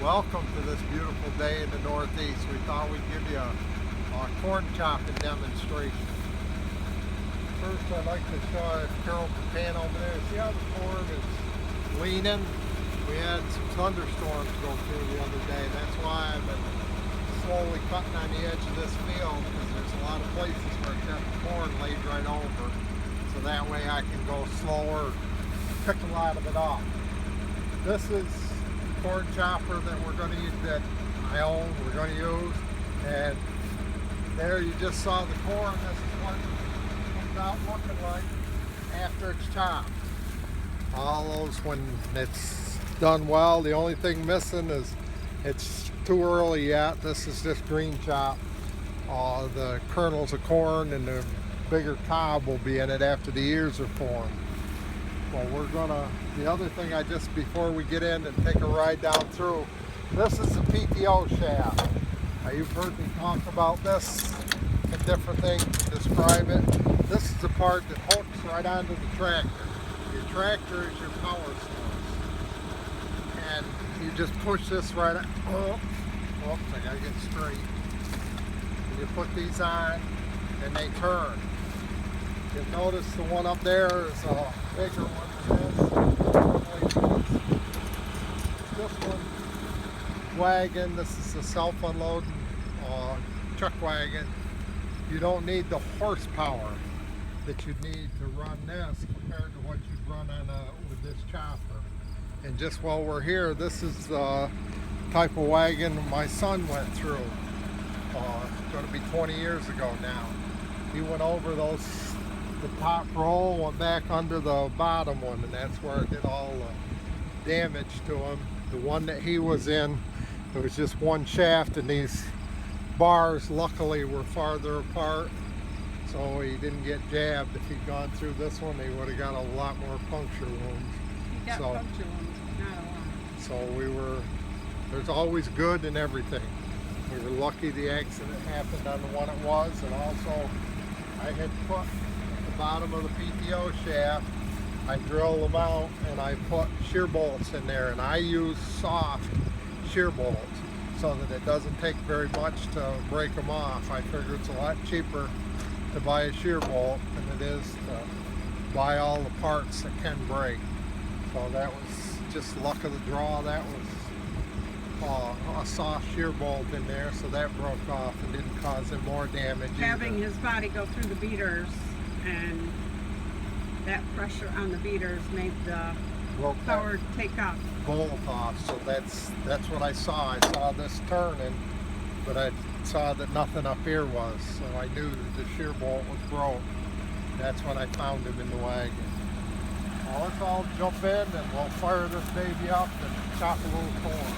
Welcome to this beautiful day in the Northeast. We thought we'd give you a corn chopping demonstration. First, I'd like to show you Carol Pan over there. See how the corn is leaning? We had some thunderstorms go through the other day. That's why I've been slowly cutting on the edge of this field, because there's a lot of places where it's got the corn laid right over. So that way I can go slower, pick a lot of it off. This is the corn chopper that we're going to use, that I own, we're going to use. And there you just saw the corn. This is what it comes out looking like after it's chopped. All those, when it's done well, the only thing missing is it's too early yet. This is just green chop. The kernels of corn and the bigger cob will be in it after the ears are formed. Well, the other thing before we get in and take a ride down through, this is the PTO shaft. You've heard me talk about this and different things to describe it. This is the part that hooks right onto the tractor. Your tractor is your power source. And you just push this right up. Oops, I gotta get straight. And you put these on and they turn. You'll notice the one up there is a bigger one than this. This one wagon, this is a self-unloading truck wagon. You don't need the horsepower that you'd need to run this compared to what you'd run on with this chopper. And just while we're here, this is the type of wagon my son went through. It's going to be 20 years ago now. He went over the top roll, went back under the bottom one, and that's where it did all the damage to him. The one that he was in, it was just one shaft, and these bars luckily were farther apart, so he didn't get jabbed. If he'd gone through this one, he would have got a lot more puncture wounds. He got puncture wounds, but not a lot. So there's always good in everything. We were lucky the accident happened on the one it was, and also I had put bottom of the PTO shaft, I drill them out and I put shear bolts in there, and I use soft shear bolts so that it doesn't take very much to break them off. I figure it's a lot cheaper to buy a shear bolt than it is to buy all the parts that can break. So that was just luck of the draw. That was a soft shear bolt in there, so that broke off and didn't cause him more damage. Having his body go through the beaters, and that pressure on the beaters made the power take off. Bolt off. So that's what I saw. I saw this turning, but I saw that nothing up here was. So I knew that the shear bolt was broke. That's when I found him in the wagon. Well, let's all jump in and we'll fire this baby up and chop a little corn.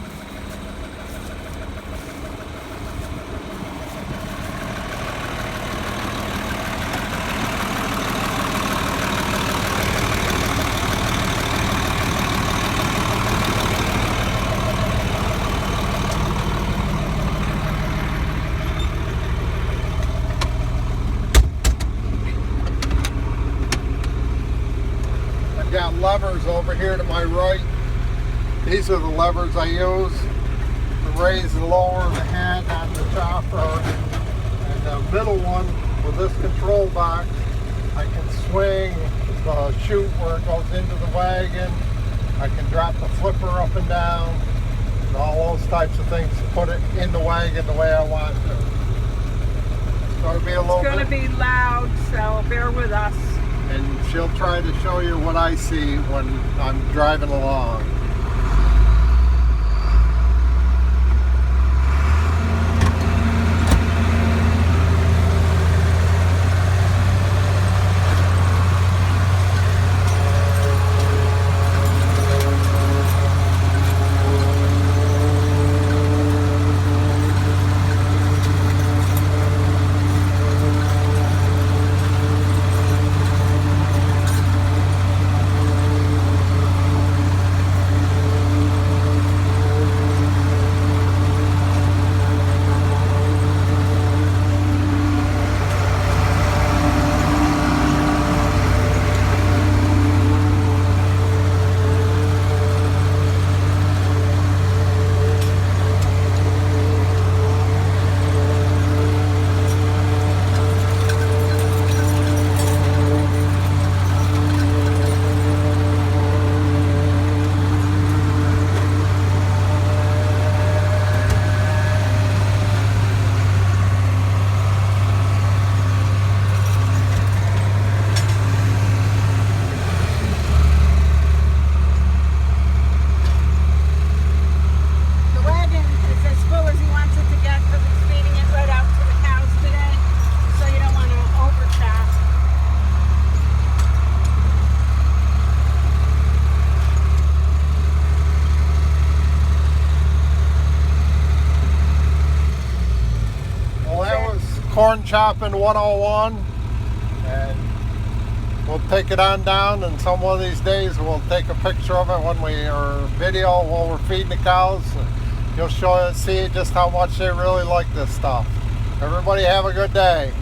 Got levers over here to my right. These are the levers I use to raise and lower the head on the chopper. And the middle one, with this control box, I can swing the chute where it goes into the wagon. I can drop the flipper up and down, and all those types of things to put it in the wagon the way I want to. It's going to be loud, so bear with us. And she'll try to show you what I see when I'm driving along. Corn Chopping 101, and we'll take it on down, and some one of these days we'll take a picture of it or video while we're feeding the cows. You'll see just how much they really like this stuff. Everybody have a good day.